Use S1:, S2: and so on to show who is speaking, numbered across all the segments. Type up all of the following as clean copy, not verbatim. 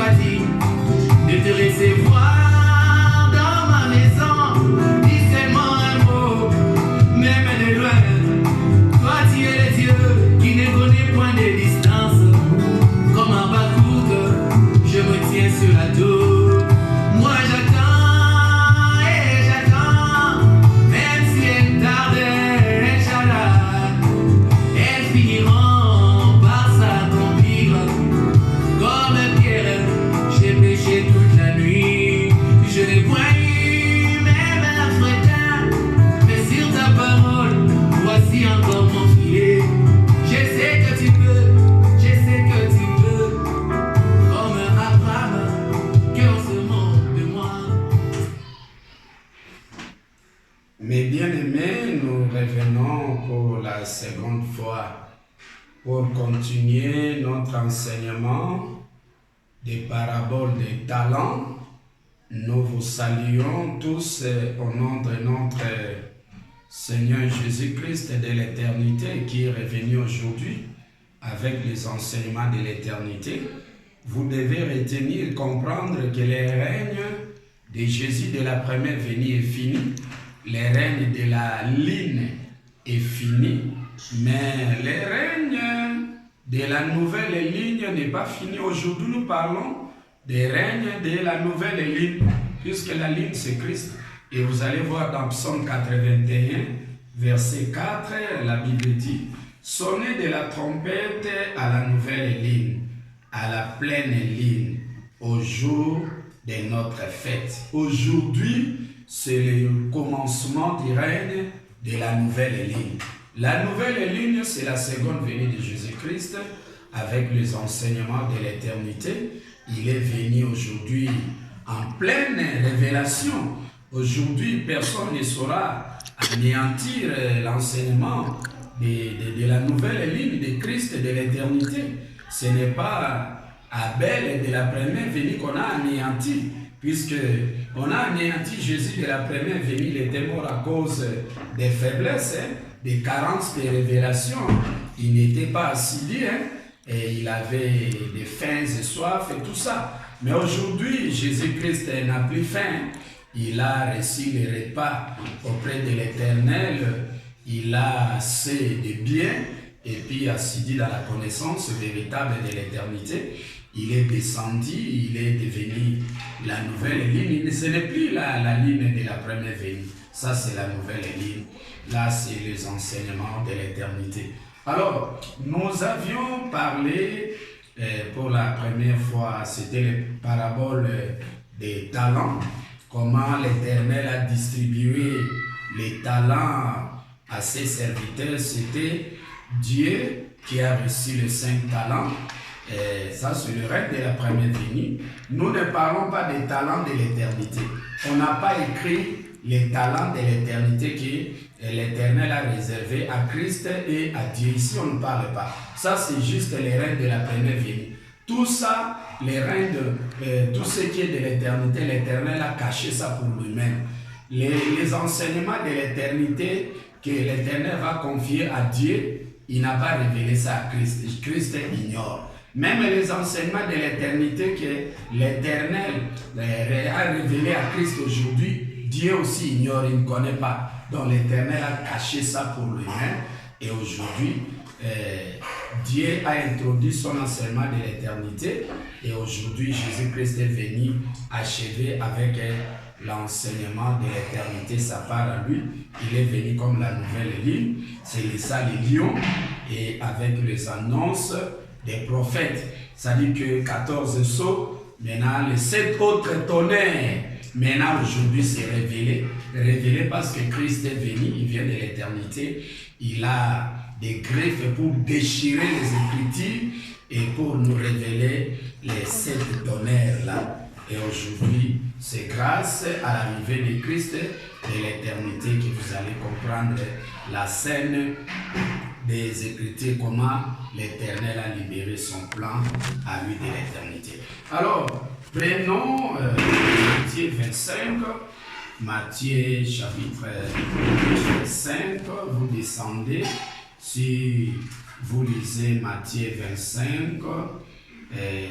S1: choisi de te recevoir dans ma maison. Dis seulement un mot, même de loin. Toi tu es le Dieu qui ne connaît point de distance. Comme un Habakkuk, je me tiens sur la tour. Moi j'attends et j'attends, même si elle tarde, Inch'Allah, elles finiront par s'accomplir. Comme Pierre, j'ai péché toute la nuit, je n'ai point eu même la fréquence, mais sur ta parole, voici encore mon filet. Je sais que tu peux, je sais que tu peux, comme Abraham, qu'on se moque de moi.
S2: Mes bien-aimés, nous revenons pour la seconde fois pour continuer notre enseignement des paraboles des talents. Nous vous saluons tous au nom de notre Seigneur Jésus-Christ de l'éternité qui est revenu aujourd'hui avec les enseignements de l'éternité. Vous devez retenir, comprendre que le règne de Jésus de la première venue est fini. Le règne de la ligne est fini, mais le règne de la nouvelle ligne n'est pas fini. Aujourd'hui, nous parlons des règnes de la nouvelle ligne, puisque la ligne c'est Christ. Et vous allez voir dans Psaume 81, verset 4, la Bible dit « Sonnez de la trompette à la nouvelle ligne, à la pleine ligne, au jour de notre fête. » Aujourd'hui, c'est le commencement du règne de la nouvelle ligne. La nouvelle ligne, c'est la seconde venue de Jésus-Christ avec les enseignements de l'éternité. Il est venu aujourd'hui en pleine révélation. Aujourd'hui, personne ne saura anéantir l'enseignement de la nouvelle ligne de Christ de l'éternité. Ce n'est pas Abel de la première venue qu'on a anéanti, puisque on a anéanti Jésus de la première venue. Il était mort à cause des faiblesses, des carences de révélation. Il n'était pas assidu, et il avait des faim et soif et tout ça. Mais aujourd'hui, Jésus-Christ n'a plus faim. Il a reçu les repas auprès de l'Éternel. Il a assez de biens et puis assidu dans la connaissance véritable de l'éternité. Il est descendu, il est devenu la nouvelle ligne. Ce n'est plus la ligne de la première venue. Ça, c'est la nouvelle ligne. Là, c'est les enseignements de l'éternité. Alors, nous avions parlé pour la première fois, c'était les paraboles des talents. Comment l'Éternel a distribué les talents à ses serviteurs. C'était Dieu qui a reçu les 5 talents. Et ça, c'est le règne de la première venue. Nous ne parlons pas des talents de l'éternité. On n'a pas écrit les talents de l'éternité que l'Éternel a réservé à Christ et à Dieu. Ici, on ne parle pas. Ça, c'est juste les règnes de la première venue. Tout ça, les règnes de tout ce qui est de l'éternité, l'Éternel a caché ça pour lui-même. Les enseignements de l'éternité que l'Éternel va confier à Dieu, il n'a pas révélé ça à Christ. Christ ignore. Même les enseignements de l'éternité que l'Éternel a révélé à Christ aujourd'hui, Dieu aussi ignore, il ne connaît pas. Donc l'Éternel a caché ça pour lui-même. Et aujourd'hui, Dieu a introduit son enseignement de l'éternité. Et aujourd'hui, Jésus-Christ est venu achever avec l'enseignement de l'éternité sa part à lui. Il est venu comme la nouvelle ligne. C'est ça les lions. Et avec les annonces des prophètes. Ça dit que 14 sceaux, maintenant les 7 autres tonnerres. Maintenant aujourd'hui c'est révélé. Révélé parce que Christ est venu, il vient de l'éternité. Il a des griffes pour déchirer les Écritures et pour nous révéler les 7 tonnerres là. Et aujourd'hui, c'est grâce à l'arrivée de Christ de l'éternité que vous allez comprendre la scène des Écritures, comment l'Éternel a libéré son plan à lui de l'éternité. Alors, prenons Matthieu 25, Matthieu chapitre 5, vous descendez, si vous lisez Matthieu 25,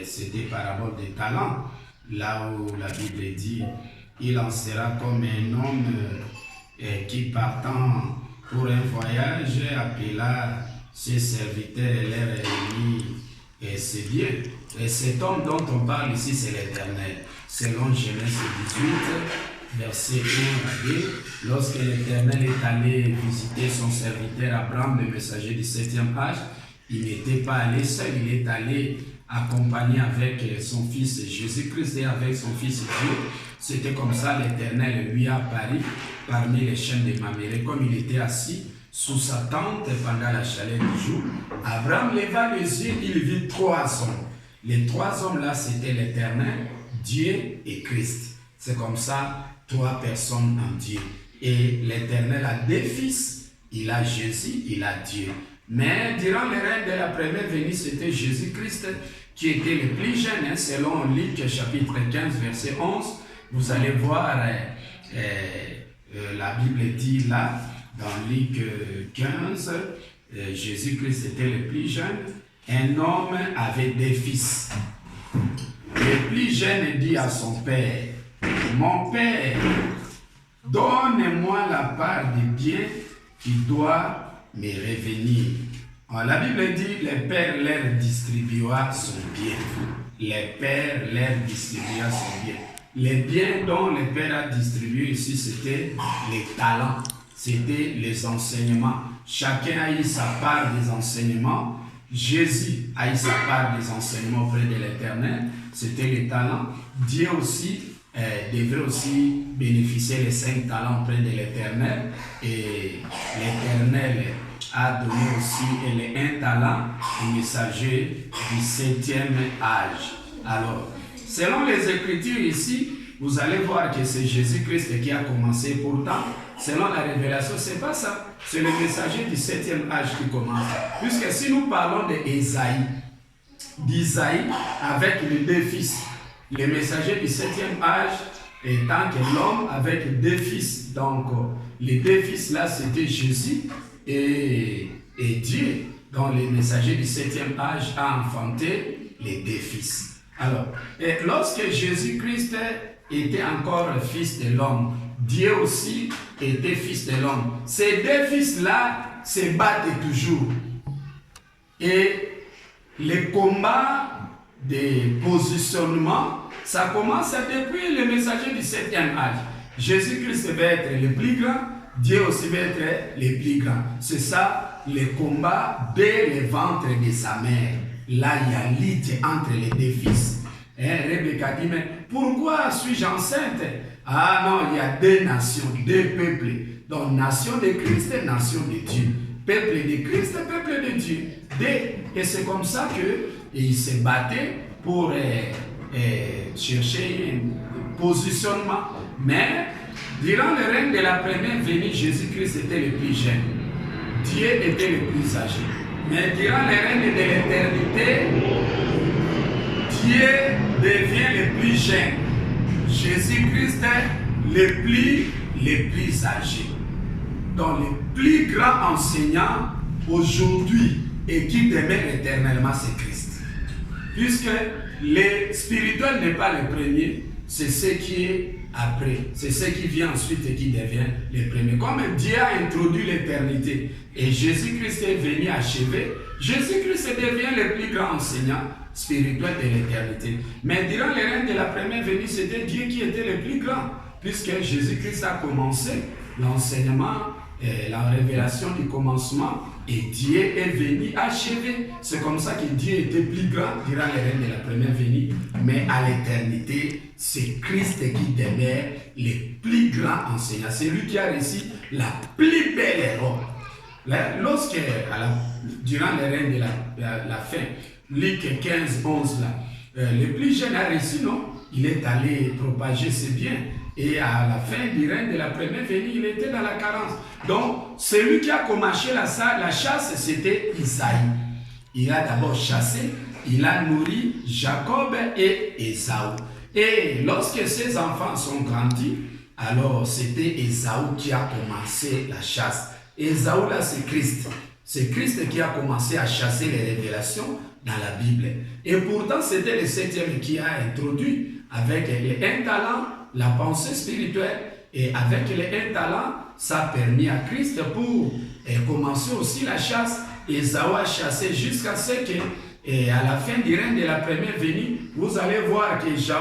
S2: c'est des paraboles des talents, là où la Bible dit, il en sera comme un homme qui partant pour un voyage appela ses serviteurs et leur dit, et c'est bien. Et cet homme dont on parle ici, c'est l'Éternel. Selon Genèse 18, verset 1 à 2, lorsque l'Éternel est allé visiter son serviteur Abraham, le messager du 7e âge, il n'était pas allé seul, il est allé accompagné avec son fils Jésus-Christ et avec son fils Dieu. C'était comme ça, l'Éternel lui a apparu parmi les chênes de Mamré. Comme il était assis sous sa tente pendant la chaleur du jour, Abraham leva les yeux, il vit 3 hommes. Les 3 hommes-là, c'était l'Éternel, Dieu et Christ. C'est comme ça, 3 personnes en Dieu. Et l'Éternel a 2 fils, il a Jésus, il a Dieu. Mais durant le règne de la première venue, c'était Jésus-Christ qui était le plus jeune, selon Luc chapitre 15, verset 11. Vous allez voir, la Bible dit là, dans Luc 15, Jésus-Christ était le plus jeune. Un homme avait 2 fils. Le plus jeune dit à son père, « Mon père, donne-moi la part des biens qui doit me revenir. » La Bible dit, le père leur distribuera son bien. Le père leur distribuera son bien. Les biens dont le père a distribué ici, c'était les talents, c'était les enseignements. Chacun a eu sa part des enseignements. Jésus a eu sa part des enseignements auprès de l'Éternel, c'était les talents. Dieu aussi devrait aussi bénéficier les 5 talents auprès de l'Éternel. Et l'Éternel a donné aussi les 1 talent au messager du 7e âge. Alors, selon les Écritures ici, vous allez voir que c'est Jésus-Christ qui a commencé. Pourtant, selon la révélation, c'est pas ça. C'est le messager du 7e âge qui commence. Puisque si nous parlons d'Isaïe avec les 2 fils, le messager du 7e âge étant que l'homme avec 2 fils. Donc, les 2 fils là, c'était Jésus et Dieu. Donc, le messager du 7e âge a enfanté les 2 fils. Alors, et lorsque Jésus-Christ était encore fils de l'homme, Dieu aussi était fils de l'homme. Ces 2 fils-là se battent toujours. Et le combat de positionnement, ça commence depuis le messager du 7e âge. Jésus-Christ va être le plus grand, Dieu aussi va être le plus grand. C'est ça, le combat dès le ventre de sa mère. Là, il y a lutte entre les 2 fils. Rebecca dit, mais pourquoi suis-je enceinte? Ah non, il y a 2 nations, 2 peuples. Donc, nation de Christ et nation de Dieu. Peuple de Christ et peuple de Dieu. Et c'est comme ça qu'ils se battaient pour chercher un positionnement. Mais, durant le règne de la première venue, Jésus-Christ était le plus jeune. Dieu était le plus âgé. Mais durant le règne de l'éternité, Dieu devient le plus jeune. Jésus-Christ est le plus âgé. Donc le plus grand enseignant aujourd'hui et qui demeure éternellement, c'est Christ. Puisque le spirituel n'est pas le premier, c'est ce qui est après. C'est ce qui vient ensuite et qui devient le premier. Comme Dieu a introduit l'éternité et Jésus-Christ est venu achever, Jésus-Christ devient le plus grand enseignant spirituel de l'éternité. Mais durant le règne de la première venue, c'était Dieu qui était le plus grand, puisque Jésus-Christ a commencé l'enseignement, la révélation du commencement, et Dieu est venu achever. C'est comme ça que Dieu était plus grand durant le règne de la première venue, mais à l'éternité, c'est Christ qui demeure le plus grand enseignant. C'est lui qui a reçu la plus belle robe. Lorsque, durant le règne de la fin, Luc 15, 11, là, le plus jeune a reçu, non? Il est allé propager ses biens. Et à la fin du règne de la première venue, il était dans la carence. Donc, celui qui a commencé la chasse, c'était Isaïe. Il a d'abord chassé, il a nourri Jacob et Ésaü. Et lorsque ses enfants sont grandis, alors c'était Ésaü qui a commencé la chasse. Ésaü, là, c'est Christ. C'est Christ qui a commencé à chasser les révélations dans la Bible. Et pourtant, c'était le 7e qui a introduit avec les 1 talent la pensée spirituelle. Et avec les 1 talent, ça a permis à Christ pour commencer aussi la chasse. Ésaü a chassé jusqu'à ce que, à la fin du règne de la première venue, vous allez voir qu'Ésaü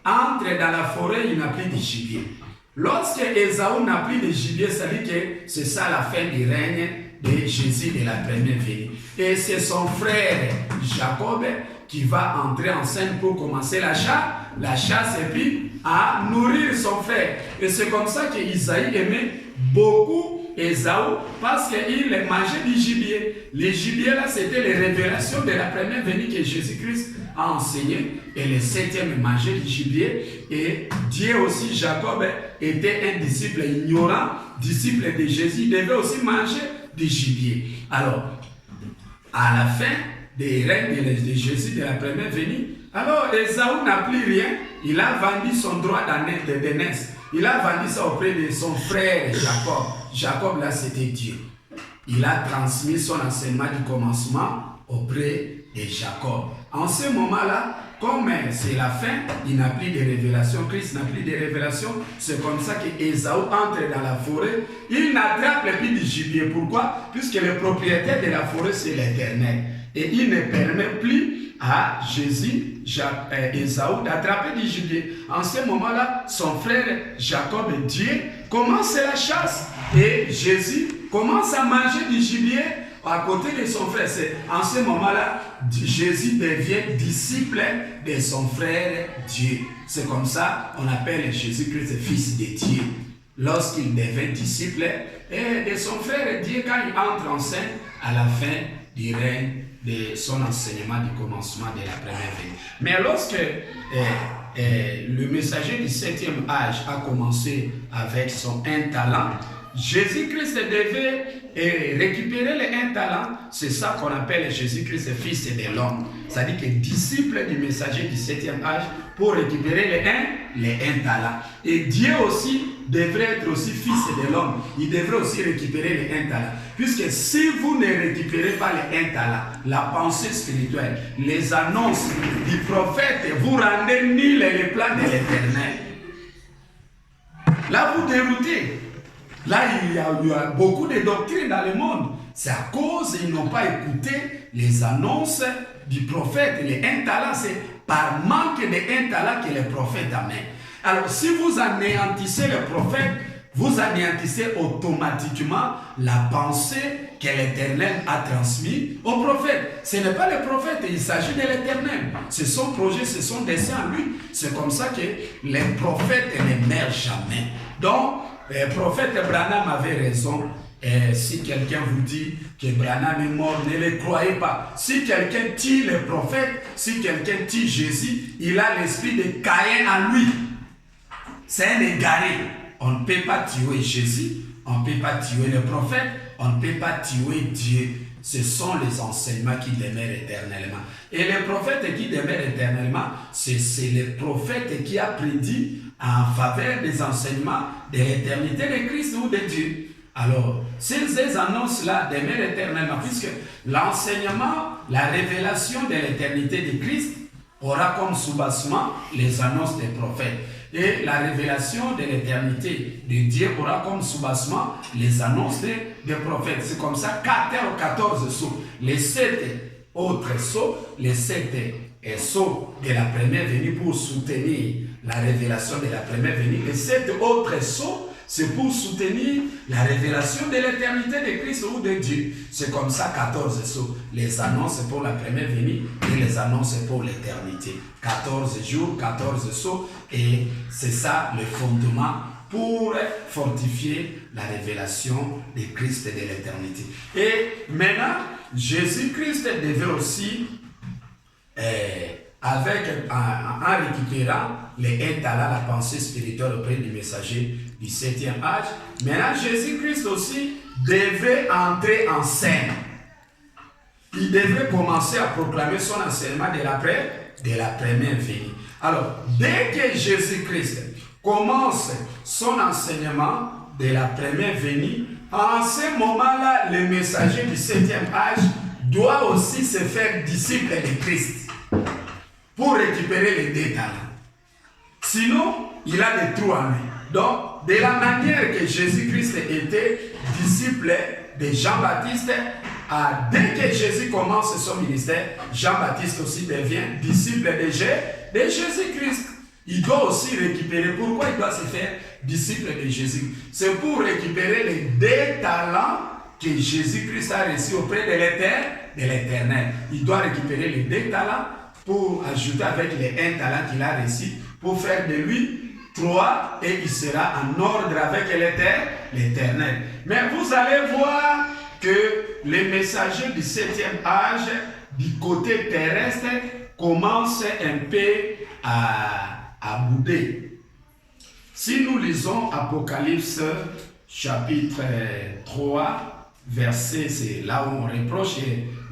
S2: entre dans la forêt, il n'a plus de gibier. Lorsque Ésaü n'a plus de gibier, ça dit que c'est ça la fin du règne de Jésus de la première venue. Et c'est son frère Jacob qui va entrer en scène pour commencer la chasse et puis à nourrir son frère. Et c'est comme ça qu'Isaïe aimait beaucoup Ésaü parce qu'il mangeait du gibier. Les gibiers là, c'était les révélations de la première venue que Jésus-Christ a enseigné. Et le 7e mangeait du gibier. Et Dieu aussi, Jacob était un disciple ignorant, disciple de Jésus, il devait aussi manger du gibier. Alors, à la fin des règnes de Jésus de la première venue, alors Ésaü n'a plus rien, il a vendu son droit d'aînesse. Il a vendu ça auprès de son frère Jacob. Jacob là c'était Dieu. Il a transmis son enseignement du commencement auprès de Jacob. En ce moment-là, comme c'est la fin, il n'a plus de révélation, Christ n'a plus de révélation, c'est comme ça qu'Ésaü entre dans la forêt, il n'attrape plus du gibier. Pourquoi? Puisque le propriétaire de la forêt c'est l'Éternel. Et il ne permet plus à Jésus, Ésaü, d'attraper du gibier. En ce moment-là, son frère Jacob et Dieu commencent la chasse. Et Jésus commence à manger du gibier à côté de son frère. En ce moment-là, Jésus devient disciple de son frère Dieu. C'est comme ça qu'on appelle Jésus-Christ fils de Dieu. Lorsqu'il devient disciple de son frère Dieu, quand il entre en scène à la fin du règne de son enseignement du commencement de la première venue. Mais lorsque le messager du 7e âge a commencé avec son 1 talent, Jésus-Christ devait récupérer les 1 talent. C'est ça qu'on appelle Jésus-Christ fils de l'homme. C'est-à-dire que disciple du messager du 7e âge pour récupérer les 1 talent. Et Dieu aussi devrait être aussi fils de l'homme. Il devrait aussi récupérer les 1 talent. Puisque si vous ne récupérez pas les 1 talent, la pensée spirituelle, les annonces du prophète, vous rendez nul les plans de l'Éternel. Là, vous déroutez. Là, il y a beaucoup de doctrines dans le monde. C'est à cause qu'ils n'ont pas écouté les annonces du prophète. Les 1 talent, c'est par manque de 1 talent que le prophète amène. Alors, si vous anéantissez le prophète, vous anéantissez automatiquement la pensée que l'Éternel a transmise au prophète. Ce n'est pas le prophète, il s'agit de l'Éternel. C'est son projet, c'est son dessein à lui. C'est comme ça que les prophètes ne meurent jamais. Donc, le prophète Branham avait raison. Si quelqu'un vous dit que Branham est mort, ne le croyez pas. Si quelqu'un tue le prophète, si quelqu'un tue Jésus, il a l'esprit de Caïn en lui. C'est un égaré. On ne peut pas tuer Jésus, on ne peut pas tuer le prophète, on ne peut pas tuer Dieu. Ce sont les enseignements qui demeurent éternellement. Et le prophète qui demeure éternellement, c'est le prophète qui a prédit en faveur des enseignements de l'éternité de Christ ou de Dieu. Alors, ces annonces-là demeurent éternellement, puisque l'enseignement, la révélation de l'éternité de Christ aura comme soubassement les annonces des prophètes. Et la révélation de l'éternité de Dieu aura comme soubassement les annonces des prophètes. C'est comme ça, 14 sceaux. Les 7 autres sceaux, les 7 sceaux de la première venue pour soutenir la révélation de la première venue. Les 7 autres sceaux, c'est pour soutenir la révélation de l'éternité de Christ ou de Dieu. C'est comme ça, 14 sceaux. Les annonces pour la première venue et les annonces pour l'éternité. 14 jours, 14 sceaux. Et c'est ça le fondement pour fortifier la révélation de Christ et de l'éternité. Et maintenant, Jésus-Christ devait aussi, en récupérant les 1 talent, la pensée spirituelle auprès du messager du 7e âge, maintenant Jésus-Christ aussi devait entrer en scène. Il devait commencer à proclamer son enseignement de la première venue. Alors, dès que Jésus-Christ commence son enseignement de la première venue, en ce moment-là, le messager du 7e âge doit aussi se faire disciple de Christ pour récupérer les 2 talents. Sinon, il a des trous en lui. Donc, de la manière que Jésus-Christ était disciple de Jean-Baptiste, dès que Jésus commence son ministère, Jean-Baptiste aussi devient disciple de Jésus-Christ. Il doit aussi récupérer. Pourquoi il doit se faire disciple de Jésus? C'est pour récupérer les 2 talents que Jésus-Christ a reçus auprès de l'Éternel. Il doit récupérer les 2 talents pour ajouter avec les 1 talent qu'il a reçu, pour faire de lui 3, et il sera en ordre avec l'Éternel. Mais vous allez voir que les messagers du 7e âge, du côté terrestre, commencent un peu à bouder. Si nous lisons Apocalypse chapitre 3, verset, c'est là où on reproche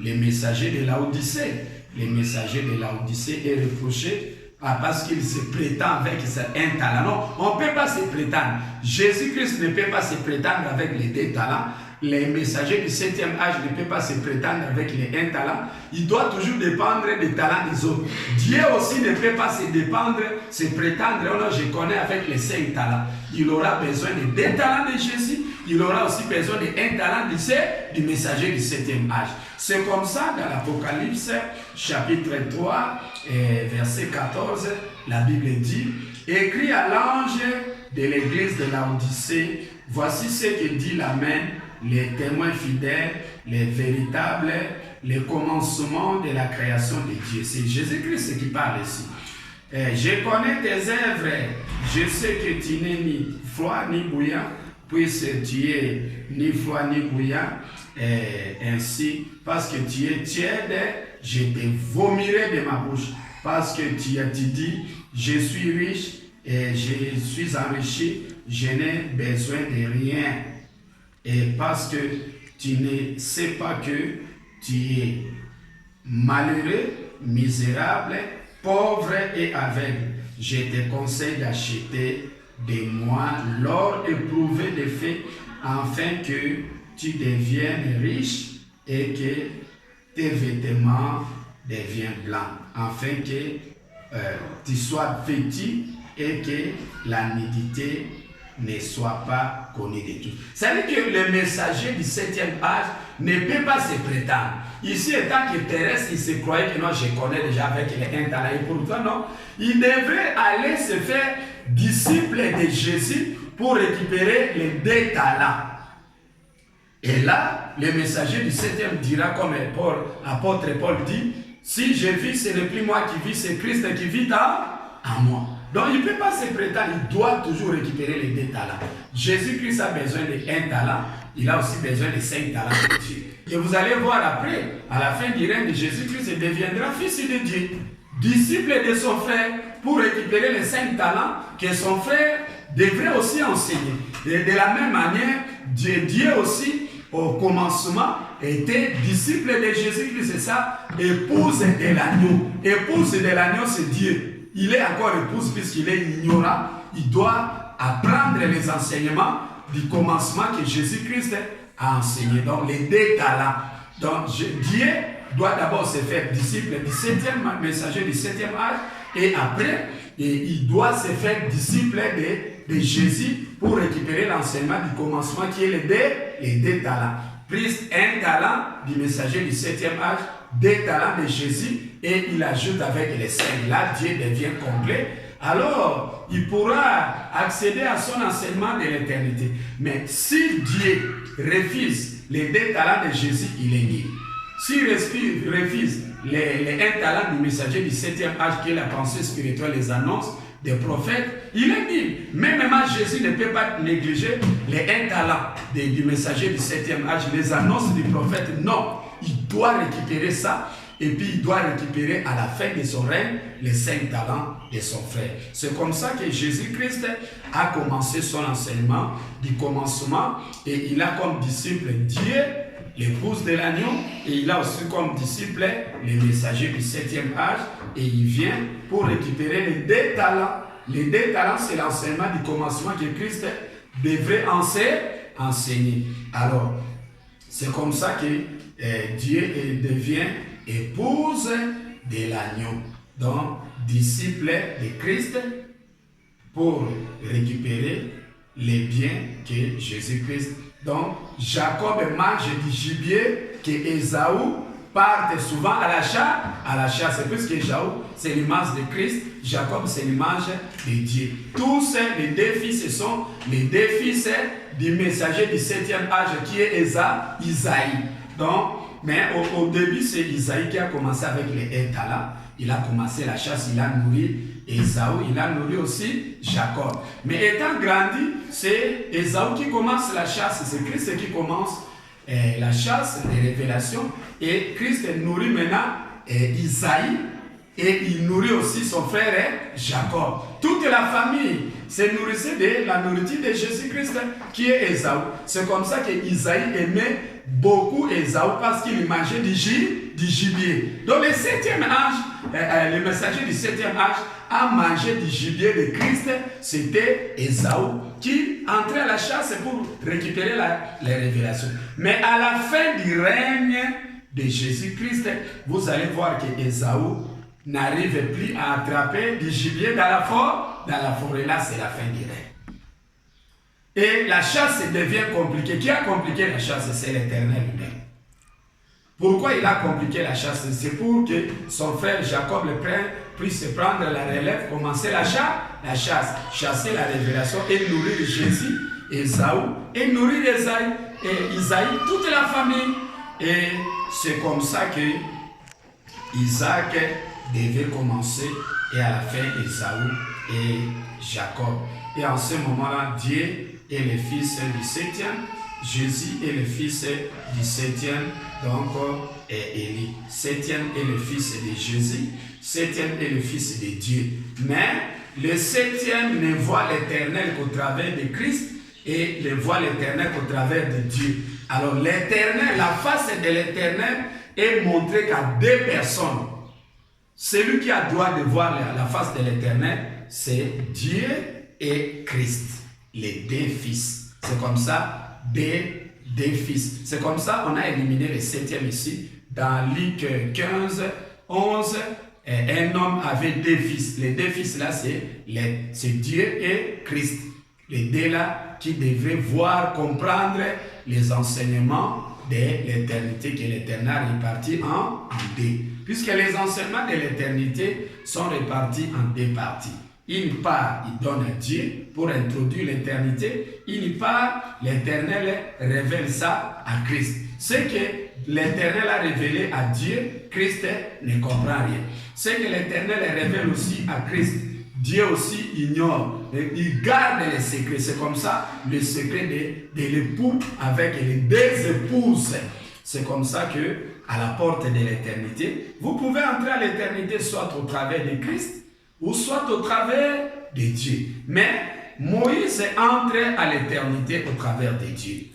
S2: les messagers de Laodicée. Les messagers de Laodicée est reproché parce qu'il se prétend avec un talent. Non, on ne peut pas se prétendre. Jésus-Christ ne peut pas se prétendre avec les 2 talents. Les messagers du 7e âge ne peuvent pas se prétendre avec les 1 talent. Il doit toujours dépendre des talents des autres. Dieu aussi ne peut pas se prétendre, oh non, je connais avec les 5 talents. Il aura besoin de 2 talents de Jésus. Il aura aussi besoin de 1 talent du messager du 7e âge. C'est comme ça dans l'Apocalypse, chapitre 3, verset 14, la Bible dit, écrit à l'ange de l'église de Laodicée, voici ce que dit l'Amen, les témoins fidèles, les véritables, les commencements de la création de Dieu. C'est Jésus-Christ qui parle ici. Je connais tes œuvres, je sais que tu n'es ni froid ni bouillant, puisque tu es ni froid ni bouillant, ainsi, parce que tu es tiède, je te vomirai de ma bouche, parce que tu dis, je suis riche et je suis enrichi, je n'ai besoin de rien. Et parce que tu ne sais pas que tu es malheureux, misérable, pauvre et aveugle, je te conseille d'acheter de moi l'or éprouvé de faits, afin que tu deviennes riche et que tes vêtements deviennent blancs, afin que tu sois vêtu et que la nudité ne soit pas connue de tous. Ça veut dire que le messager du 7e âge ne peut pas se prétendre. Ici, étant que terrestre, il se croyait que non, je connais déjà avec les 1 talent. Et pourtant, non. Il devrait aller se faire disciple de Jésus pour récupérer les 2 talents. Et là, le messager du 7e dira, comme l'apôtre Paul dit, si je vis, ce n'est plus moi qui vis, c'est Christ qui vit en moi. Donc il ne peut pas se prétendre, il doit toujours récupérer les 2 talents. Jésus-Christ a besoin de 1 talent, il a aussi besoin de 5 talents de Dieu. Et vous allez voir après, à la fin du règne de Jésus-Christ, il deviendra fils de Dieu, disciple de son frère, pour récupérer les 5 talents que son frère devrait aussi enseigner. Et de la même manière, Dieu aussi, au commencement, était disciple de Jésus-Christ, c'est ça, épouse de l'agneau. Épouse de l'agneau, c'est Dieu. Il est encore épouse puisqu'il est ignorant. Il doit apprendre les enseignements du commencement que Jésus-Christ a enseigné. Donc, les 2 talents. Donc, Dieu doit d'abord se faire disciple du 7e messager du 7e âge. Et après, il doit se faire disciple de Jésus pour récupérer l'enseignement du commencement qui est les 2 talents. Prise 1 talent du messager du 7e âge, 2 talents de Jésus, et il ajoute avec les 5. Là, Dieu devient complet. Alors, il pourra accéder à son enseignement de l'éternité. Mais si Dieu refuse les 2 talents de Jésus, il est nul. S'il refuse les 1 talent du messager du 7e âge, qui est la pensée spirituelle, les annonces des prophètes, il est nul. Même Jésus ne peut pas négliger les 1 talent du messager du 7e âge, les annonces du prophète. Non, il doit récupérer ça. Et puis il doit récupérer à la fin de son règne les 5 talents de son frère. C'est comme ça que Jésus-Christ a commencé son enseignement du commencement, et il a comme disciple Dieu, l'épouse de l'agneau, et il a aussi comme disciple les messagers du 7e âge, et il vient pour récupérer les 2 talents. Les 2 talents, c'est l'enseignement du commencement que Christ devrait enseigner. Alors, c'est comme ça que Dieu devient épouse de l'agneau. Donc, disciple de Christ pour récupérer les biens que Jésus-Christ. Donc, Jacob mange du gibier que Ésaü parte souvent à la chasse, puisque Ésaü, c'est l'image de Christ, Jacob, c'est l'image de Dieu. Tous les deux fils, ce sont les deux fils du messager du 7e âge qui est Isaïe. Donc, mais au début, c'est Isaïe qui a commencé avec les étalons. Il a commencé la chasse, il a nourri Ésaü, il a nourri aussi Jacob. Mais étant grandi, c'est Ésaü qui commence la chasse, c'est Christ qui commence la chasse, les révélations. Et Christ nourrit maintenant Isaïe et il nourrit aussi son frère Jacob. Toute la famille se nourrissait de la nourriture de Jésus-Christ qui est Ésaü. C'est comme ça que Isaïe aimait beaucoup Ésaü parce qu'il mangeait du gibier. Donc le 7e âge, le messager du 7e âge a mangé du gibier de Christ, c'était Ésaü qui entrait à la chasse pour récupérer les révélations. Mais à la fin du règne de Jésus-Christ, vous allez voir que Ésaü n'arrive plus à attraper du gibier dans la forêt. Là, c'est la fin du règne. Et la chasse devient compliquée. Qui a compliqué la chasse? C'est l'Éternel lui-même. Pourquoi il a compliqué la chasse? C'est pour que son frère Jacob puisse prendre la relève, commencer la chasse, chasser la révélation et nourrir Jésus, Ésaü, et nourrir Isaïe, toute la famille. Et c'est comme ça que Isaac devait commencer, et à la fin Ésaü et Jacob. Et en ce moment-là, Dieu est le fils du 7e, Jésus est le fils du 7e, donc Élie. 7e est le fils de Jésus, 7e est le fils de Dieu. Mais le 7e ne voit l'Éternel qu'au travers de Christ et ne voit l'Éternel qu'au travers de Dieu. Alors l'Éternel, la face de l'Éternel est montrée qu'à deux personnes. Celui qui a droit de voir la face de l'Éternel, c'est Dieu et Christ, les deux fils. C'est comme ça, deux fils. C'est comme ça qu'on a éliminé le 7e ici. Dans Luc 15, 11, un homme avait deux fils. Les deux fils là, c'est Dieu et Christ. Les deux là qui devaient voir, comprendre les enseignements de l'éternité que l'Éternel a répartis en deux. Puisque les enseignements de l'éternité sont répartis en deux parties. Une part, il donne à Dieu pour introduire l'éternité. Une part, l'Éternel révèle ça à Christ. Ce que l'Éternel a révélé à Dieu, Christ ne comprend rien. Ce que l'Éternel révèle aussi à Christ, Dieu aussi ignore. Il garde les secrets. C'est comme ça le secret de l'époux avec les deux épouses. C'est comme ça que à la porte de l'éternité, vous pouvez entrer à l'éternité soit au travers de Christ ou soit au travers de Dieu. Mais Moïse entre à l'éternité au travers de Dieu.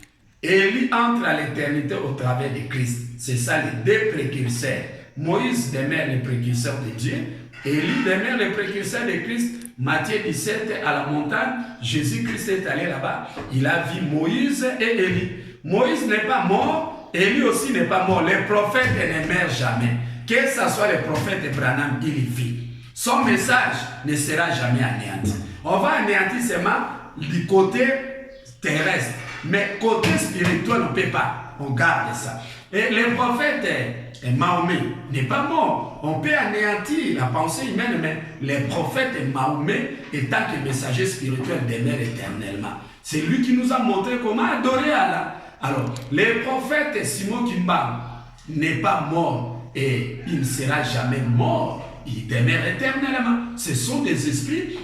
S2: Élie entre à l'éternité au travers de Christ. C'est ça les deux précurseurs. Moïse demeure le précurseur de Dieu. Élie demeure le précurseur de Christ. Matthieu 17, à la montagne, Jésus-Christ est allé là-bas. Il a vu Moïse et Élie. Moïse n'est pas mort. Élie aussi n'est pas mort. Les prophètes ne meurent jamais. Que ce soit le prophète Branham, il vit. Son message ne sera jamais anéanti. On va anéantir seulement du côté terrestre. Mais côté spirituel, on ne peut pas. On garde ça. Et le prophète Mahomet n'est pas mort. On peut anéantir la pensée humaine, mais le prophète Mahomet, étant que messager spirituel, demeure éternellement. C'est lui qui nous a montré comment adorer Allah. Alors, le prophète Simon Kimba n'est pas mort et il ne sera jamais mort. Il demeure éternellement. Ce sont des esprits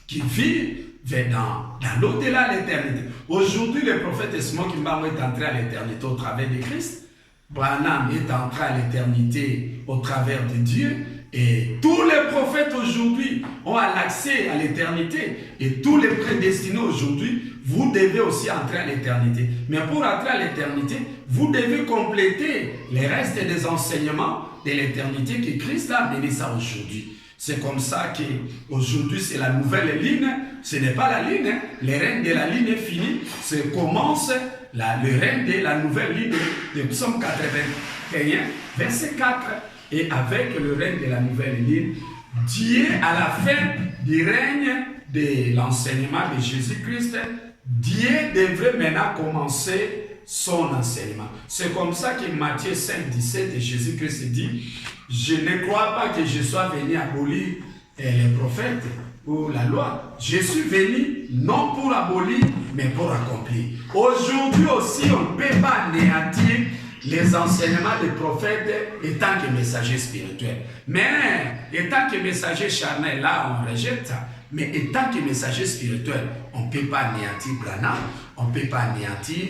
S2: qui vivent dans l'au-delà de l'éternité. Aujourd'hui, le prophète Simon Kimba est entré à l'éternité au travers de Christ. Branham est entré à l'éternité au travers de Dieu. Et tous les prophètes aujourd'hui ont l'accès à l'éternité. Et tous les prédestinés aujourd'hui, vous devez aussi entrer à l'éternité. Mais pour entrer à l'éternité, vous devez compléter les restes des enseignements de l'éternité que Christ a amené ça aujourd'hui. C'est comme ça qu'aujourd'hui, c'est la nouvelle ligne. Ce n'est pas la ligne. Le règne de la ligne est fini. Commence le règne de la nouvelle ligne de Psaume 81, verset 4. Et avec le règne de la nouvelle ligne, Dieu, à la fin du règne de l'enseignement de Jésus-Christ, Dieu devrait maintenant commencer son enseignement. C'est comme ça que Matthieu 5, 17, Jésus-Christ dit, je ne crois pas que je sois venu abolir les prophètes ou la loi. Je suis venu non pour abolir, mais pour accomplir. Aujourd'hui aussi, on ne peut pas anéantir les enseignements des prophètes étant que messagers spirituels. Mais étant que messagers charnels, là, on rejette ça. Mais étant que messager spirituel, on ne peut pas anéantir Branham, on ne peut pas anéantir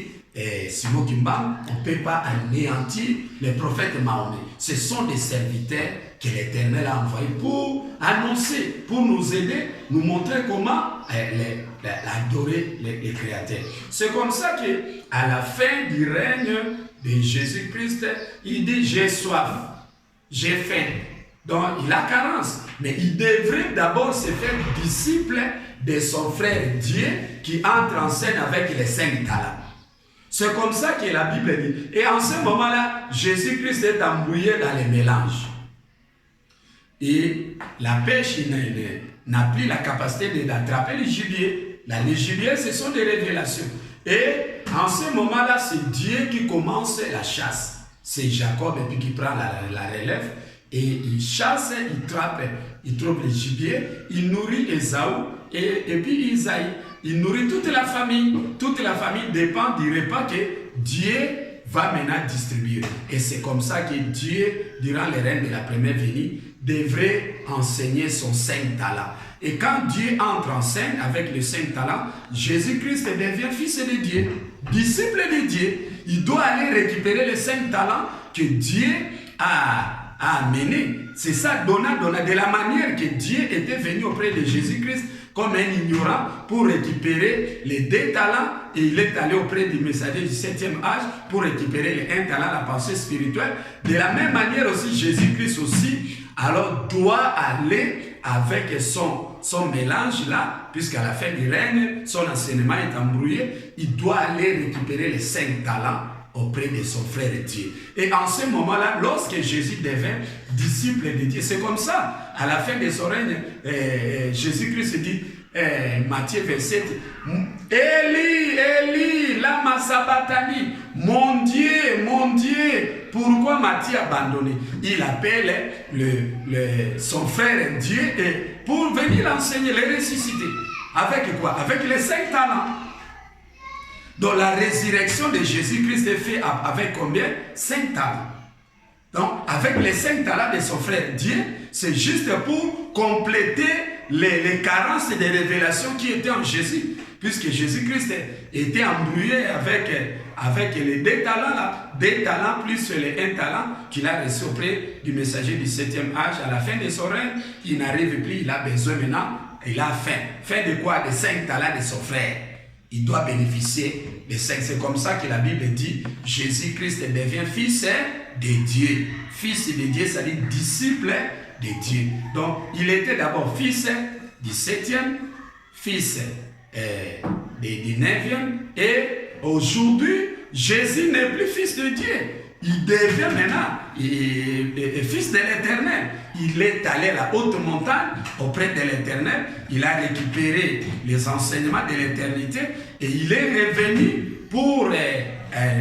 S2: Simon Kimba, on ne peut pas anéantir les prophètes Mahomet. Ce sont des serviteurs que l'Éternel a envoyés pour annoncer, pour nous aider, nous montrer comment adorer les créateurs. C'est comme ça qu'à la fin du règne de Jésus-Christ, il dit « j'ai soif, j'ai faim ». Donc, il a carence, mais il devrait d'abord se faire disciple de son frère Dieu qui entre en scène avec les 5 talents. C'est comme ça que la Bible dit. Et en ce moment-là, Jésus-Christ est embrouillé dans les mélanges. Et la pêche n'a plus la capacité d'attraper les gibiers. Les gibiers, ce sont des révélations. Et en ce moment-là, c'est Dieu qui commence la chasse. C'est Jacob et puis qui prend la relève. Et il chasse, il trouve les gibiers, il nourrit Ésaü et puis Isaïe. Il nourrit toute la famille. Toute la famille dépend du repas que Dieu va maintenant distribuer. Et c'est comme ça que Dieu, durant les règnes de la première venue, devrait enseigner son 5 talents. Et quand Dieu entre en scène avec les 5 talents, Jésus-Christ devient fils de Dieu, disciple de Dieu. Il doit aller récupérer les 5 talents que Dieu a amené. C'est ça, donnant, de la manière que Dieu était venu auprès de Jésus-Christ comme un ignorant pour récupérer les 2 talents, et il est allé auprès du messager du 7e âge pour récupérer les 1 talent, la pensée spirituelle. De la même manière aussi, Jésus-Christ aussi, alors doit aller avec son mélange là, puisqu'à la fin du règne, son enseignement est embrouillé, il doit aller récupérer les 5 talents auprès de son frère Dieu. Et en ce moment-là, lorsque Jésus devint disciple de Dieu, c'est comme ça, à la fin de son règne, Jésus-Christ dit, Matthieu 27, Élie, Élie, lama sabachthani, mon Dieu, pourquoi m'as-tu abandonné? Il appelle son frère Dieu pour venir l'enseigner, le ressusciter. Avec quoi? Avec les 5 talents. Donc la résurrection de Jésus-Christ est faite avec combien? 5 talents. Donc avec les 5 talents de son frère Dieu, c'est juste pour compléter les carences des révélations qui étaient en Jésus. Puisque Jésus-Christ était embrouillé avec les 2 talents là, 2 talents plus les 1 talent qu'il a reçu auprès du messager du 7e âge. À la fin de son règne, il n'arrive plus, il a besoin maintenant, il a faim. Faim de quoi? Des 5 talents de son frère. Il doit bénéficier des 5. C'est comme ça que la Bible dit, Jésus-Christ devient fils de Dieu. Fils de Dieu, c'est-à-dire disciple de Dieu. Donc, il était d'abord fils du 7e, fils du 9e, et aujourd'hui, Jésus n'est plus fils de Dieu. Il devient maintenant fils de l'Éternel. Il est allé à la haute montagne auprès de l'Éternel. Il a récupéré les enseignements de l'éternité et il est revenu pour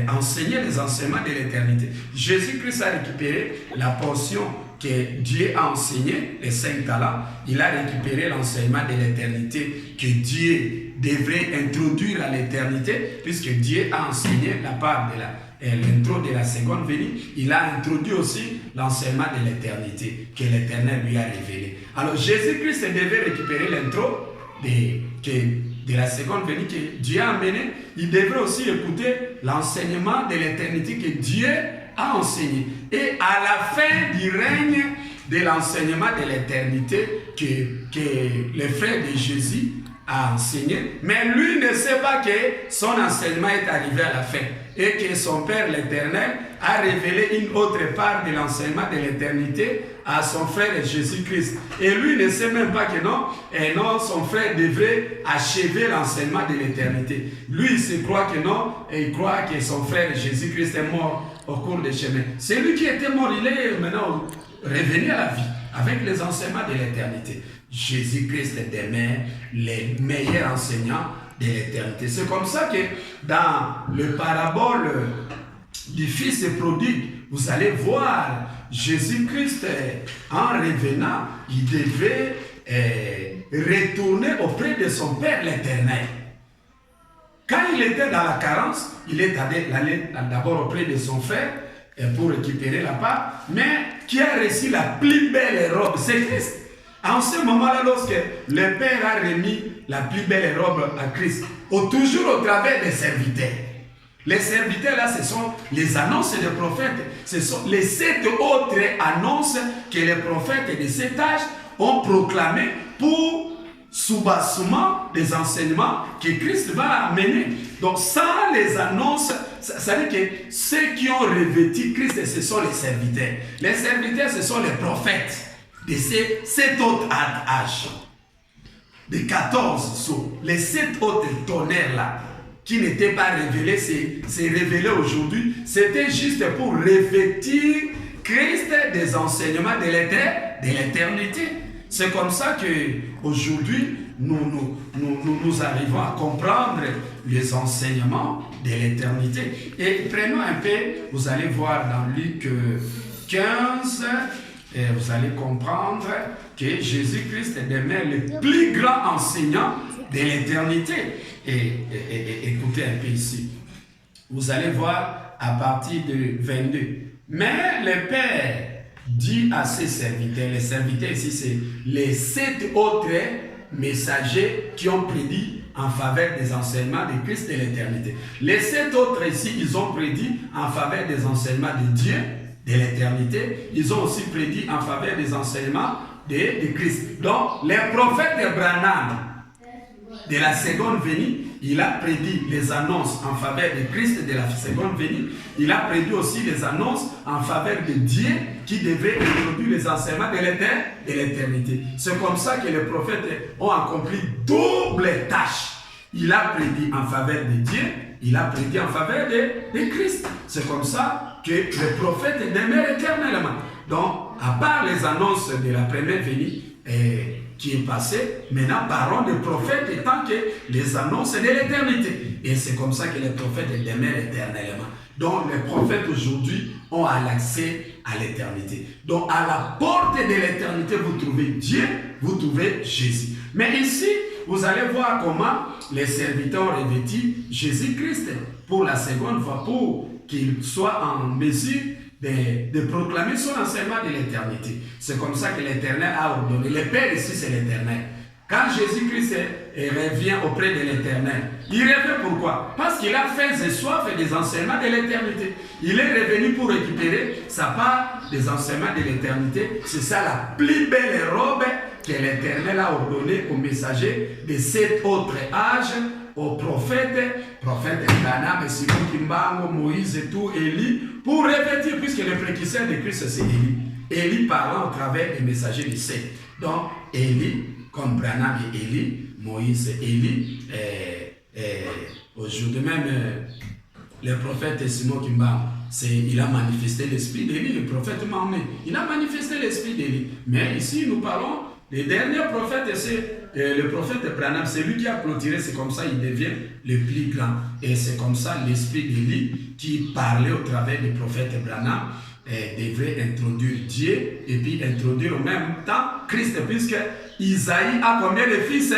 S2: enseigner les enseignements de l'éternité. Jésus-Christ a récupéré la portion que Dieu a enseigné, les 5 talents. Il a récupéré l'enseignement de l'éternité que Dieu devrait introduire à l'éternité, puisque Dieu a enseigné la part de l'intro de la seconde venue. Il a introduit aussi l'enseignement de l'éternité que l'Éternel lui a révélé. Alors Jésus-Christ devait récupérer l'intro de la seconde venue que Dieu a amené. Il devrait aussi écouter l'enseignement de l'éternité que Dieu a enseigné. Et à la fin du règne de l'enseignement de l'éternité que les frères de Jésus à enseigner, mais lui ne sait pas que son enseignement est arrivé à la fin et que son Père l'Éternel a révélé une autre part de l'enseignement de l'éternité à son frère Jésus-Christ. Et lui ne sait même pas que non, son frère devrait achever l'enseignement de l'éternité. Lui, il se croit que non, et il croit que son frère Jésus-Christ est mort au cours des chemins. C'est lui qui était mort, il est maintenant revenu à la vie avec les enseignements de l'éternité. Jésus-Christ demeure les meilleurs enseignants de l'éternité. C'est comme ça que dans le parabole du fils prodigue, vous allez voir Jésus-Christ en revenant, il devait retourner auprès de son Père l'Éternel. Quand il était dans la carence, il est allé d'abord auprès de son frère pour récupérer la part, mais qui a reçu la plus belle robe, c'est Christ. En ce moment-là, lorsque le Père a remis la plus belle robe à Christ, toujours au travers des serviteurs. Les serviteurs là, ce sont les annonces des prophètes. Ce sont les 7 autres annonces que les prophètes de cet âge ont proclamées pour soubassement des enseignements que Christ va amener. Donc sans les annonces, ça veut dire que ceux qui ont revêtu Christ, ce sont les serviteurs. Les serviteurs, ce sont les prophètes de ces 7 autres âges. De 14 sceaux. Les 7 autres tonnerres là, qui n'étaient pas révélés, c'est révélé aujourd'hui. C'était juste pour revêtir Christ des enseignements de l'éternité. C'est comme ça qu'aujourd'hui, nous arrivons à comprendre les enseignements de l'éternité. Et prenons un peu, vous allez voir dans Luc 15, et vous allez comprendre que Jésus-Christ demeure le plus grand enseignant de l'éternité. Et écoutez un peu ici. Vous allez voir à partir de 22. Mais le Père dit à ses serviteurs, les serviteurs ici, c'est les 7 autres messagers qui ont prédit en faveur des enseignements de Christ de l'éternité. Les 7 autres ici, ils ont prédit en faveur des enseignements de Dieu, de l'éternité. Ils ont aussi prédit en faveur des enseignements de Christ. Donc, les prophètes Branham, de la seconde venue, il a prédit les annonces en faveur de Christ de la seconde venue. Il a prédit aussi les annonces en faveur de Dieu qui devait introduire les enseignements de l'éternité. C'est comme ça que les prophètes ont accompli double tâche. Il a prédit en faveur de Dieu, il a prédit en faveur de Christ. C'est comme ça que les prophètes demeurent éternellement. Donc, à part les annonces de la première venue, qui est passé, maintenant parlons des prophètes étant que les annonces de l'éternité. Et c'est comme ça que les prophètes demeurent éternellement. Donc les prophètes aujourd'hui ont l'accès à l'éternité. Donc à la porte de l'éternité, vous trouvez Dieu, vous trouvez Jésus. Mais ici, vous allez voir comment les serviteurs ont revêtu Jésus-Christ pour la seconde fois, pour qu'il soit en mesure de proclamer son enseignement de l'éternité. C'est comme ça que l'Éternel a ordonné. Le Père ici, c'est l'Éternel. Quand Jésus-Christ revient auprès de l'Éternel, il revient pourquoi? Parce qu'il a faim et soif des enseignements de l'éternité. Il est revenu pour récupérer sa part des enseignements de l'éternité. C'est ça la plus belle robe que l'Éternel a ordonnée aux messagers de cet autre âge, aux prophètes Branham, Simon Kimbango, Moïse et tout, Élie, pour revêtir, puisque le précurseur de Christ c'est Élie. Élie parlant au travers des messagers du ciel. Donc, Élie, comme Branham et Élie, Moïse et Élie, aujourd'hui même, le prophète Simon Kimbango, il a manifesté l'esprit d'Élie, le prophète Mahomet. Il a manifesté l'esprit d'Élie. Mais ici, nous parlons, les derniers prophètes, c'est le prophète Branham, c'est lui qui a clôturé, c'est comme ça il devient le plus grand. Et c'est comme ça l'esprit d'Élie qui parlait au travers du prophète Branham devrait introduire Dieu et puis introduire en même temps Christ, puisque Isaïe a combien de fils?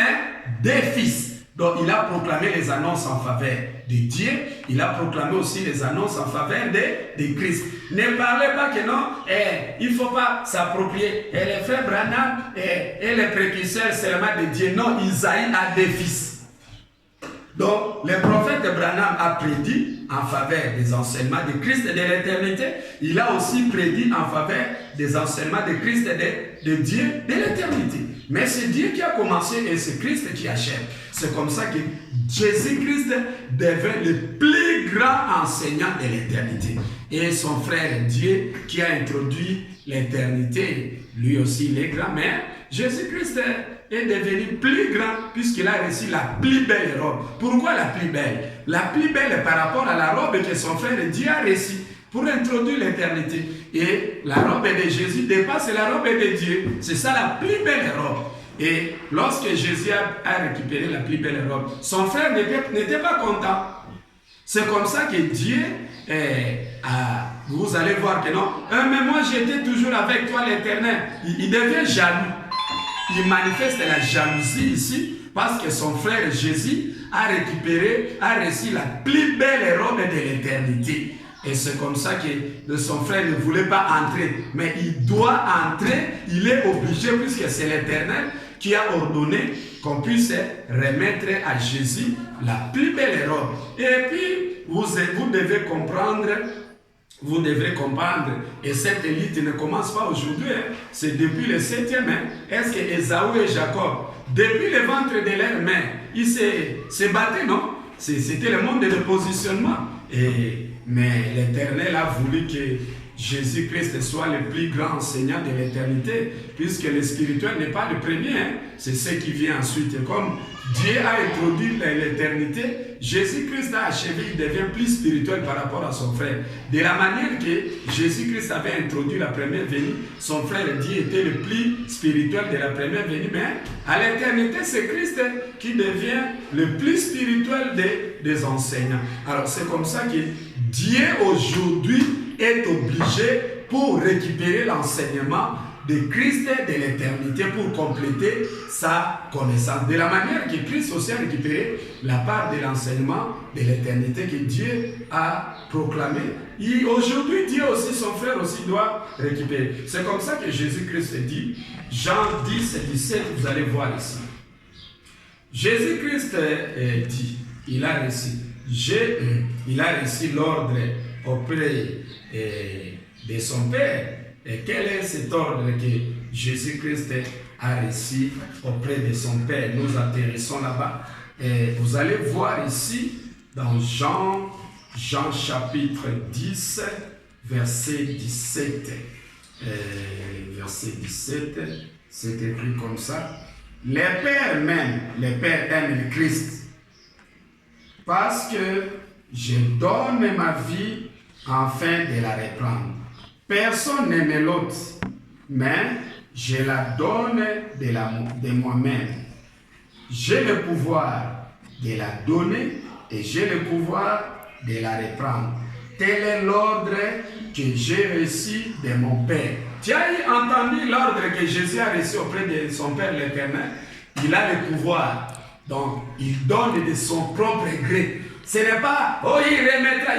S2: Des fils. Donc il a proclamé les annonces en faveur de Dieu, il a proclamé aussi les annonces en faveur de Christ. Ne parlez pas que non, il ne faut pas s'approprier. Et les frères Branham et les précurseurs seulement de Dieu. Non, Isaïe a des fils. Donc, le prophète frère Branham a prédit en faveur des enseignements de Christ et de l'éternité, il a aussi prédit en faveur des enseignements de Christ et de Dieu de l'éternité. Mais c'est Dieu qui a commencé et c'est Christ qui achève. C'est comme ça que Jésus-Christ devient le plus grand enseignant de l'éternité. Et son frère Dieu qui a introduit l'éternité, lui aussi il est grand, mais Jésus-Christ est devenu plus grand puisqu'il a reçu la plus belle robe. Pourquoi la plus belle? La plus belle par rapport à la robe que son frère Dieu a reçue pour introduire l'éternité. Et la robe de Jésus dépasse la robe de Dieu. C'est ça la plus belle robe. Et lorsque Jésus a récupéré la plus belle robe, son frère n'était pas content. C'est comme ça que Dieu, vous allez voir que non, mais moi j'étais toujours avec toi l'Éternel. Il devient jaloux. Il manifeste la jalousie ici parce que son frère Jésus a reçu la plus belle robe de l'éternité. Et c'est comme ça que son frère ne voulait pas entrer. Mais il doit entrer, il est obligé puisque c'est l'Éternel qui a ordonné qu'on puisse remettre à Jésus la plus belle robe. Et puis, vous devez comprendre, et cette élite ne commence pas aujourd'hui, hein. C'est depuis le 7e. Hein. Est-ce que Ésaü et Jacob, depuis le ventre de leur mère, ils se battaient, non? C'était le monde de positionnement. Mais l'Éternel a voulu que Jésus-Christ soit le plus grand enseignant de l'éternité, puisque le spirituel n'est pas le premier, hein. C'est ce qui vient ensuite. Et comme Dieu a introduit l'éternité, Jésus-Christ a achevé, il devient plus spirituel par rapport à son frère. De la manière que Jésus-Christ avait introduit la première venue, son frère Dieu était le plus spirituel de la première venue, mais à l'éternité, c'est Christ qui devient le plus spirituel des enseignants. Alors c'est comme ça que Dieu aujourd'hui est obligé pour récupérer l'enseignement de Christ de l'éternité pour compléter sa connaissance. De la manière que Christ aussi a récupéré la part de l'enseignement de l'éternité que Dieu a proclamé. Aujourd'hui, Dieu aussi, son frère aussi doit récupérer. C'est comme ça que Jésus-Christ dit, Jean 10, 17, vous allez voir ici. Jésus-Christ dit, il a reçu l'ordre auprès de son Père. Et quel est cet ordre que Jésus-Christ a reçu auprès de son Père? Nous atterrissons là-bas. Et vous allez voir ici, dans Jean chapitre 10, verset 17. Verset 17, c'est écrit comme ça. Les pères aiment le Christ, parce que je donne ma vie afin de la reprendre. Personne n'aime l'autre, mais je la donne de moi-même. J'ai le pouvoir de la donner et j'ai le pouvoir de la reprendre. Tel est l'ordre que j'ai reçu de mon Père. Tu as entendu l'ordre que Jésus a reçu auprès de son Père l'Éternel? Il a le pouvoir. Donc, il donne de son propre gré. Ce n'est pas, oh, il remettra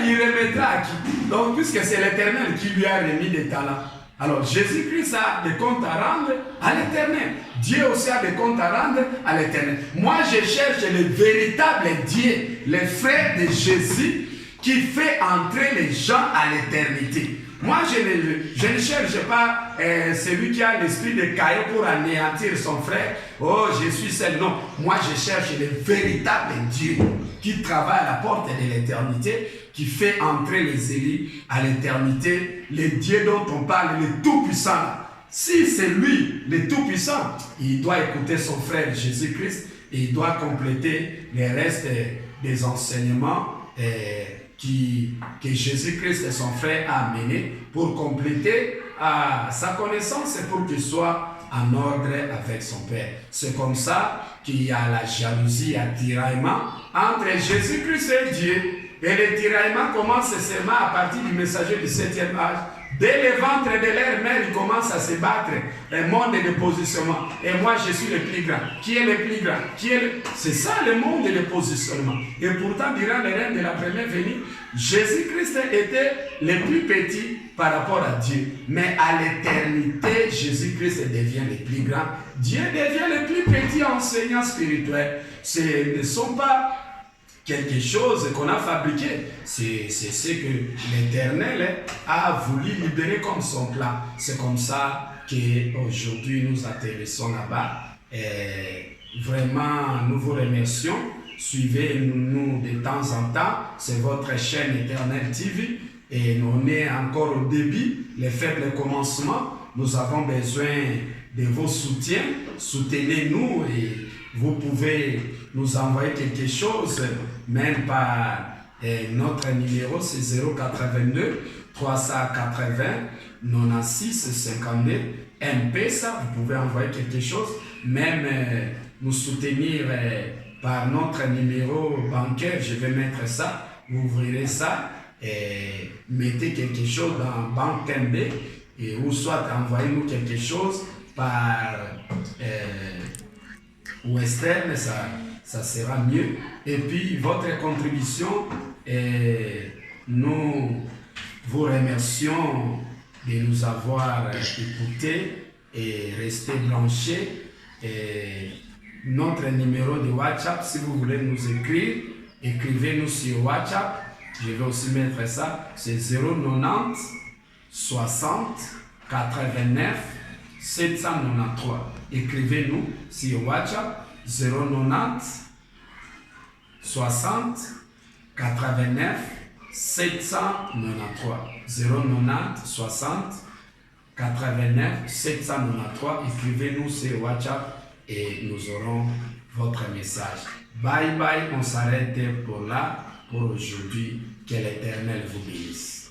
S2: à qui? Donc, puisque c'est l'Éternel qui lui a remis des talents. Alors, Jésus-Christ a des comptes à rendre à l'Éternel. Dieu aussi a des comptes à rendre à l'Éternel. Moi, je cherche le véritable Dieu, le frère de Jésus, qui fait entrer les gens à l'éternité. Moi, je ne cherche pas celui qui a l'esprit de Caïn pour anéantir son frère. Oh, je suis seul. Non, moi, je cherche le véritable Dieu qui travaille à la porte de l'éternité, qui fait entrer les élus à l'éternité. Le Dieu dont on parle, le Tout-Puissant. Si c'est lui, le Tout-Puissant, il doit écouter son frère Jésus-Christ et il doit compléter les restes des enseignements que Jésus-Christ et son frère a amené pour compléter sa connaissance et pour qu'il soit en ordre avec son Père. C'est comme ça qu'il y a la jalousie, un tiraillement entre Jésus-Christ et Dieu. Et le tiraillement commence seulement à partir du messager du 7e âge. Dès le ventre de leur mère, ils commencent à se battre. Un monde de positionnement. Et moi, je suis le plus grand. Qui est le plus grand? C'est ça le monde de positionnement. Et pourtant, durant les règnes de la première venue, Jésus-Christ était le plus petit par rapport à Dieu. Mais à l'éternité, Jésus-Christ devient le plus grand. Dieu devient le plus petit enseignant spirituel. Ce ne sont pas quelque chose qu'on a fabriqué. C'est ce que l'Éternel a voulu libérer comme son plan. C'est comme ça qu'aujourd'hui nous atterrissons là-bas. Et vraiment, nous vous remercions. Suivez-nous de temps en temps. C'est votre chaîne Éternel TV. Et on est encore au début, les faibles commencements. Nous avons besoin de vos soutiens. Soutenez-nous et vous pouvez nous envoyer quelque chose, même par notre numéro, c'est 082 380 96 52 MP. Ça, vous pouvez envoyer quelque chose, même nous soutenir par notre numéro bancaire. Je vais mettre ça, vous ouvrirez ça et mettez quelque chose dans Banque MB et ou soit envoyez-nous quelque chose par Western, ça sera mieux. Et puis votre contribution, nous vous remercions de nous avoir écoutés et rester branchés. Et notre numéro de WhatsApp, si vous voulez nous écrire, écrivez-nous sur WhatsApp. Je vais aussi mettre ça, c'est 090 60 89 793. Écrivez-nous sur WhatsApp 090 60 89 793. 090 60 89 793. Écrivez-nous sur WhatsApp et nous aurons votre message. Bye bye, on s'arrête pour là, pour aujourd'hui. Que l'Éternel vous bénisse.